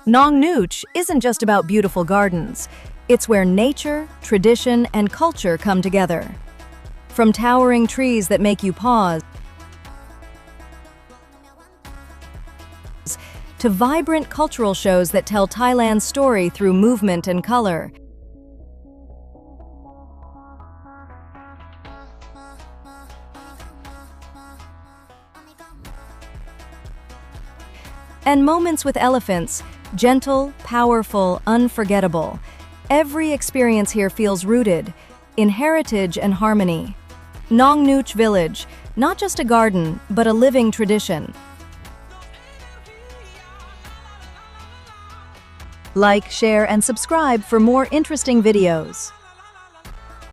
Nong Nooch isn't just about beautiful gardens. It's where nature, tradition, and culture come together. From towering trees that make you pause, to vibrant cultural shows that tell Thailand's story through movement and color. And moments with elephants, gentle, powerful, unforgettable. Every experience here feels rooted in heritage and harmony. Nong Nooch Village, not just a garden, but a living tradition. Like, share, and subscribe for more interesting videos.